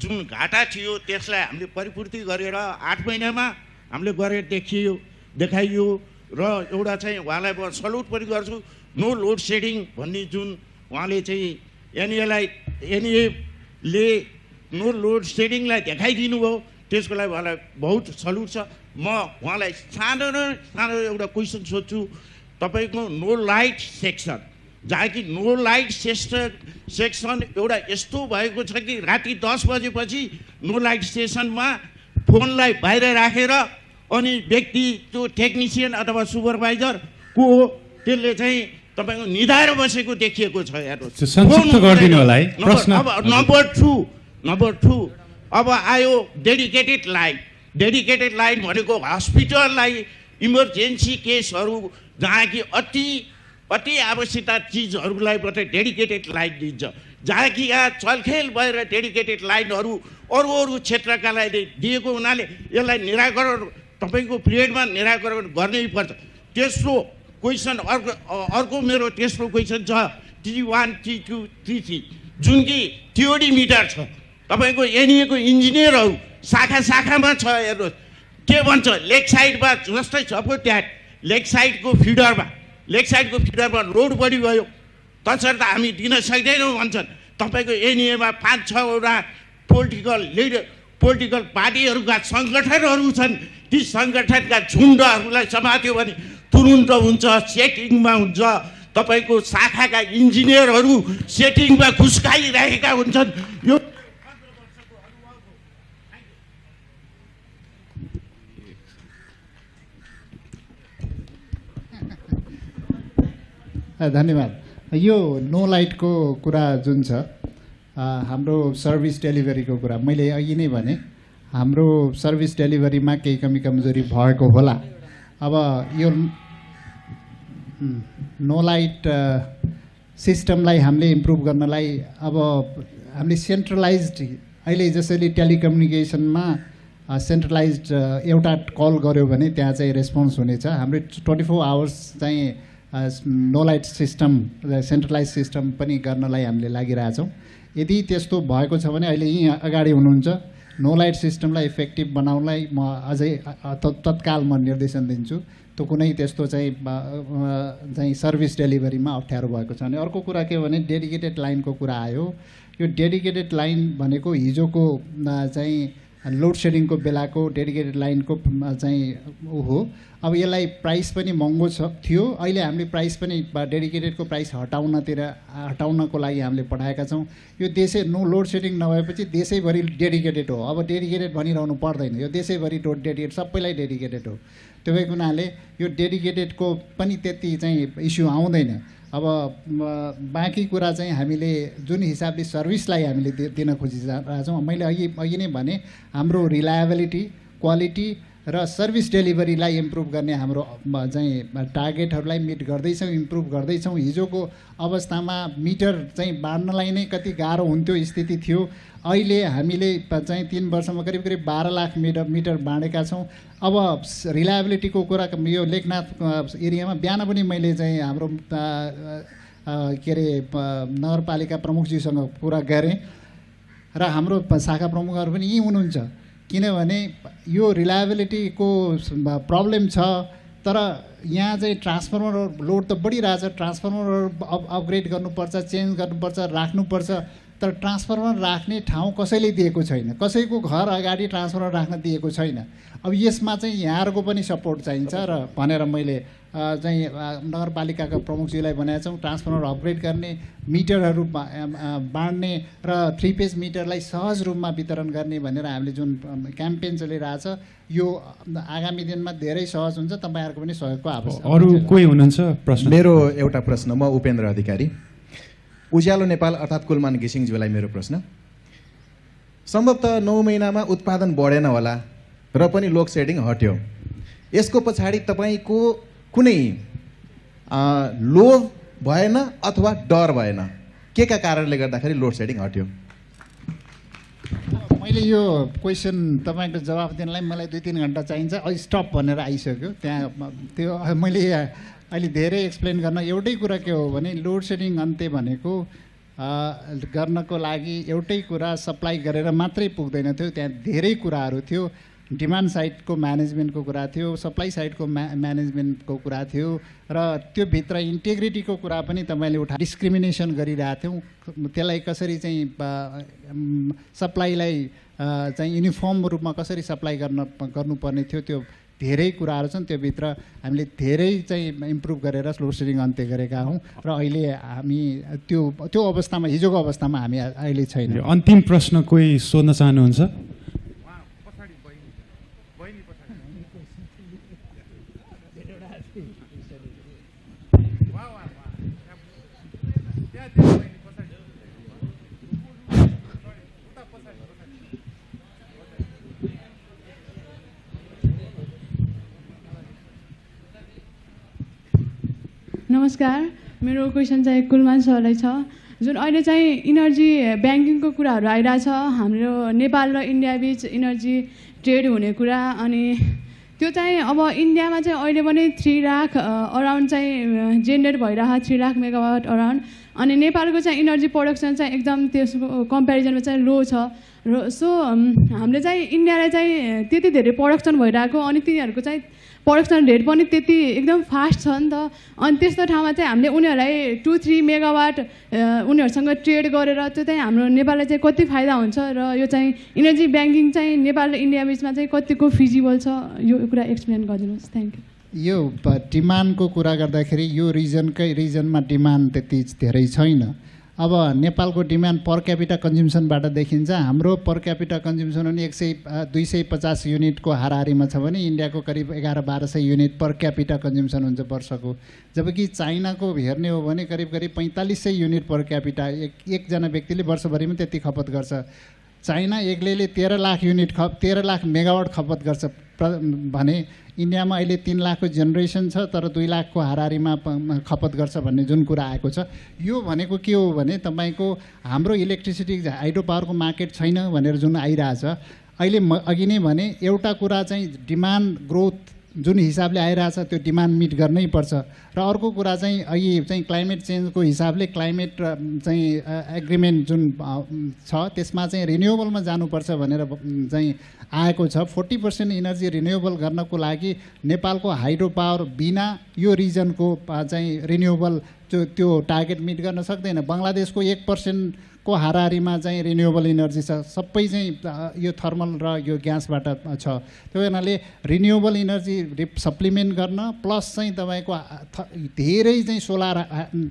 जुन घाटा थियो त्यसलाई हामीले परिपूर्ति गरेर 8 महिनामा हामीले गरेर देखाइयो र एउटा चाहिँ उहाँलाई म सल्युट पनि गर्छु। नो लोड सेडिङ भन्ने जुन उहाँले चाहिँ एनईएले नो लोड सेडिङलाई देखाइदिनु भयो, त्यसको लागि उहाँलाई बहुत सल्युट छ। म उहाँलाई सानो एउटा क्वेसन सोध्छु। तपाईको नो लाइट सेक्सन, जहाँ कि नो लाइट सेक्सन एउटा यस्तो भएको छ कि राति 10 बजेपछि नो लाइट स्टेसनमा फोनलाई बाहिर राखेर अनि व्यक्ति त्यो टेक्निसियन अथवा सुपरभाइजर को हो त्यसले चाहिँ तपाईको निधाएर बसेको देखिएको छ। हेर्नुहोस्, संक्षिप्त गरिदिनु होला है प्रश्न। अब नम्बर 2 अब आयो डेडिकेटेड लाइन भनेको हस्पिटललाई इमर्जेन्सी केसहरू जहाँ कि अति आवश्यकता चिजहरूलाई मात्रै डेडिकेटेड लाइन दिन्छ, जहाँ कि यहाँ चलखेल भएर डेडिकेटेड लाइनहरू अरू क्षेत्रका लागि दिएको हुनाले यसलाई निराकरण तपाईँको पिरियडमा निराकरण गर्नै पर्छ। तेस्रो क्वेसन अर्को मेरो तेस्रो क्वेसन छ T1, T2, T3। जुन कि टिओडी मिटर छ। तपाईँको एनइएको इन्जिनियरहरू शाखा शाखामा छ। हेर्नुहोस् के भन्छ, लेक साइडमा जस्तै छ पो त्यहाँ लेक साइडको फिडरमा लोड बढी गयो तसर्थ हामी दिन सक्दैनौँ भन्छन्। तपाईँको एनइएमा 5-6वटा पोलिटिकल पार्टीहरूका सङ्गठनहरू छन्। ती सङ्गठनका झुन्डहरूलाई समात्यो भने तुरुन्त हुन्छ, सेटिङमा हुन्छ। तपाईँको शाखाका इन्जिनियरहरू सेटिङमा घुस खाइरहेका हुन्छन्। यो धन्यवाद। यो नो लाइटको कुरा जुन छ, हाम्रो सर्भिस डेलिभरीको कुरा मैले अघि नै भने, हाम्रो सर्भिस डेलिभरीमा केही कमी कमजोरी भएको होला। अब यो नो लाइट सिस्टमलाई हामीले इम्प्रुभ गर्नलाई अब हामीले सेन्ट्रलाइज्ड, अहिले जसरी टेलिकम्युनिकेसनमा सेन्ट्रलाइज्ड एउटा कल गऱ्यो भने त्यहाँ चाहिँ रेस्पोन्स हुनेछ। हाम्रो 24 आवर्स चाहिँ no light system, centralise system पनि गर्नलाई हामीले लागिरहेछौँ। यदि त्यस्तो भएको छ भने अहिले यहीँ अगाडि हुनुहुन्छ, नो लाइट सिस्टमलाई इफेक्टिभ बनाउनलाई म अझै तत्काल म निर्देशन दिन्छु। त्यो कुनै त्यस्तो चाहिँ सर्भिस डेलिभरीमा अप्ठ्यारो भएको छ भने। अर्को कुरा के भने डेडिकेटेड लाइनको कुरा आयो। यो डेडिकेटेड लाइन भनेको हिजोको चाहिँ लोड सेडिङको बेलाको डेडिकेटेड लाइनको चाहिँ हो। अब यसलाई प्राइस पनि महँगो थियो। अहिले हामीले प्राइस पनि डेडिकेटेडको प्राइस हटाउनको लागि हामीले पठाएका छौँ। यो देशै लोड सेडिङ नभएपछि देशैभरि डेडिकेटेड हो। अब डेडिकेटेड भनिरहनु पर्दैन, यो देशैभरि डेडिकेटेड, सबैलाई डेडिकेटेड हो। त्यो भएको हुनाले यो डेडिकेटेडको पनि त्यति चाहिँ इस्यु आउँदैन। अब बाँकी कुरा चाहिँ हामीले जुन हिसाबले सर्भिसलाई हामीले दिन खोजिरहेछौँ, मैले अघि नै भने हाम्रो रिलायबिलिटी, क्वालिटी र सर्भिस डेलिभरीलाई इम्प्रुभ गर्ने हाम्रो चाहिँ टार्गेटहरूलाई मिट गर्दैछौँ, इम्प्रुभ गर्दैछौँ। हिजोको अवस्थामा मिटर चाहिँ बाँड्नलाई नै कति गाह्रो हुन्थ्यो स्थिति थियो। अहिले हामीले चाहिँ 3 वर्षमा करिब 12 लाख मिटर बाँडेका छौँ। अब रिलायबिलिटीको कुरा यो लेखनाथ एरियामा बिहान पनि मैले चाहिँ हाम्रो के अरे नगरपालिका प्रमुखज्यूसँग कुरा गरेँ र हाम्रो शाखा प्रमुखहरू पनि यहीँ हुनुहुन्छ। किनभने यो रिलायबिलिटीको प्रब्लम छ, तर यहाँ चाहिँ ट्रान्सफर्मर लोड त बढिरहेछ। ट्रान्सफर्मरहरू अपग्रेड गर्नुपर्छ, चेन्ज गर्नुपर्छ, राख्नुपर्छ। तर ट्रान्सफर्मर राख्ने ठाउँ कसैले दिएको छैन, कसैको घर अगाडि ट्रान्सफर्मर राख्न दिएको छैन। अब यसमा चाहिँ यहाँहरूको पनि सपोर्ट चाहिन्छ र भनेर मैले चाहिँ नगरपालिकाका प्रमुखज्यूलाई भनेका छौँ। ट्रान्सफर्मर अपग्रेड गर्ने, मिटरहरू बाँड्ने र 3 फेज मिटरलाई सहज रूपमा वितरण गर्ने भनेर हामीले जुन क्याम्पेन चलिरहेछ, यो आगामी दिनमा धेरै सहज हुन्छ। तपाईँहरूको पनि सहयोगको आवश्यकता। अरू कोही हुनुहुन्छ प्रश्न? मेरो एउटा प्रश्न, म उपेन्द्र अधिकारी, उज्यालो नेपाल अर्थात् कुलमान घिसिङज्यूलाई मेरो प्रश्न। सम्भवतः 9 महिनामा उत्पादन बढेन होला र पनि लोड सेडिङ हट्यो। यसको पछाडि तपाईँको कुनै लोभ भएन अथवा डर भएन? के का कारणले गर्दाखेरि लोड सेडिङ हट्यो? मैले यो क्वेसन तपाईँको जवाफ दिनलाई मलाई 2-3 घन्टा चाहिन्छ। अहिले स्टप भनेर आइसक्यो। त्यहाँ त्यो मैले अहिले धेरै एक्सप्लेन गर्न एउटै कुरा के हो भने लोड सेडिङ अन्त्य भनेको गर्नको लागि एउटै कुरा सप्लाई गरेर मात्रै पुग्दैन थियो। त्यहाँ धेरै कुराहरू थियो। डिमान्ड साइडको म्यानेजमेन्टको कुरा थियो, सप्लाई साइडको म्यानेजमेन्टको कुरा थियो र त्यो भित्र इन्टेग्रिटीको कुरा पनि तपाईँले डिस्क्रिमिनेसन गरिरहेको थियौँ। त्यसलाई कसरी चाहिँ सप्लाईलाई चाहिँ युनिफर्म रूपमा कसरी सप्लाई गर्नुपर्ने थियो, त्यो धेरै कुराहरू छन्। त्यो भित्र हामीले धेरै चाहिँ इम्प्रुभ गरेर लोड सेडिङ अन्त्य गरेका हौँ र अहिले हामी त्यो अवस्थामा, हिजोको अवस्थामा हामी अहिले छैन। अन्तिम प्रश्न कोही सोध्न चाहनुहुन्छ? नमस्कार, मेरो क्वेसन चाहिँ कुलमान सरलाई छ। जुन अहिले चाहिँ इनर्जी ब्याङ्किङको कुराहरू आइरहेछ, हाम्रो नेपाल र इन्डिया बिच इनर्जी ट्रेड हुने कुरा, अनि त्यो चाहिँ अब इन्डियामा चाहिँ अहिले पनि 3 लाख अराउन्ड चाहिँ जेनेरेट भइरहेको 3 लाख मेगावाट अराउन्ड अनि नेपालको चाहिँ इनर्जी प्रोडक्सन चाहिँ एकदम त्यसको कम्पेरिजनमा चाहिँ लो छ र सो हामीले चाहिँ इन्डियालाई चाहिँ त्यति धेरै प्रोडक्सन भइरहेको अनि तिनीहरूको चाहिँ प्रोडक्सन रेट पनि त्यति एकदम फास्ट छ नि त अनि त्यस्तो ठाउँमा चाहिँ हामीले उनीहरूलाई 2-3 मेगावाट उनीहरूसँग ट्रेड गरेर त्यो चाहिँ हाम्रो नेपाललाई चाहिँ कति फाइदा हुन्छ र यो चाहिँ इनर्जी ब्याङ्किङ चाहिँ नेपाल र इन्डिया बिचमा चाहिँ कतिको फिजिबल छ यो कुरा एक्सप्लेन गरिदिनुहोस् थ्याङ्क यू यो डिमान्डको कुरा गर्दाखेरि यो रिजनमा डिमान्ड त्यति धेरै छैन अब नेपालको डिमान्ड पर क्यापिटा कन्ज्युम्सनबाट देखिन्छ हाम्रो पर क्यापिटा कन्ज्युम्सन पनि 250 युनिटको हाराहारीमा छ भने इन्डियाको करिब 1100-1200 युनिट पर क्यापिटा कन्ज्युम्सन हुन्छ वर्षको जबकि चाइनाको हेर्ने हो भने करिब 4500 युनिट पर क्यापिटा एकजना व्यक्तिले वर्षभरिमा त्यति खपत गर्छ चाइना एक्लैले 13 लाख युनिट 13 लाख मेगावाट खपत गर्छ भने इन्डियामा अहिले 3 लाखको जेनेरेसन छ तर 2 लाखको हाराहारीमा खपत गर्छ भन्ने जुन कुरा आएको छ यो भनेको के हो भने तपाईको हाम्रो इलेक्ट्रिसिटी हाइड्रो पावरको मार्केट छैन भनेर जुन आइरहेछ अहिले अघि नै भने एउटा कुरा चाहिँ डिमान्ड ग्रोथ जुन हिसाबले आइरहेछ त्यो डिमान्ड मिट गर्नै पर्छ र अर्को कुरा चाहिँ अघि चाहिँ क्लाइमेट चेन्जको हिसाबले क्लाइमेट चाहिँ एग्रिमेन्ट जुन छ त्यसमा चाहिँ रिन्युएबलमा जानुपर्छ भनेर चाहिँ आएको छ 40% इनर्जी रिन्युएबल गर्नको लागि नेपालको हाइड्रो पावर बिना यो रिजनको चाहिँ रिन्युएबल त्यो टार्गेट मिट गर्न सक्दैन बङ्गलादेशको 1% को हाराहारीमा चाहिँ रिन्युएबल इनर्जी छ सबै चाहिँ यो थर्मल र यो ग्यासबाट छ त्यो हुनाले रिन्युएबल इनर्जी सप्लिमेन्ट गर्न प्लस चाहिँ तपाईको धेरै चाहिँ सोलर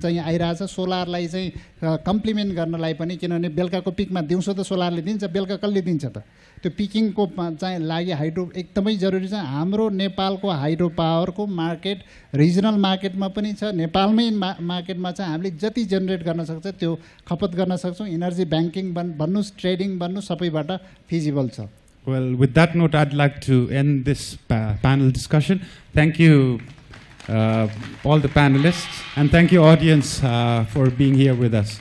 चाहिँ आइरहेछ सोलरलाई चाहिँ कम्प्लिमेन्ट गर्नलाई पनि किनभने बेलुकाको पिकमा दिउँसो त सोलरले दिन्छ बेलुका कसले दिन्छ त त्यो पिकिङको चाहिँ लागि हाइड्रो एकदमै जरुरी छ हाम्रो नेपालको हाइड्रो पावरको मार्केट रिजनल मार्केटमा पनि छ नेपालमै मार्केटमा चाहिँ हामीले जति जेनेरेट गर्न सक्छ त्यो खपत गर्न सक्छौँ इनर्जी ब्याङ्किङ भन्नुहोस् ट्रेडिङ भन्नुहोस् सबैबाट फिजिबल छ Well, with that note, I'd like to end this panel discussion. Thank you, all the panelists, and thank you, audience, for being here with us.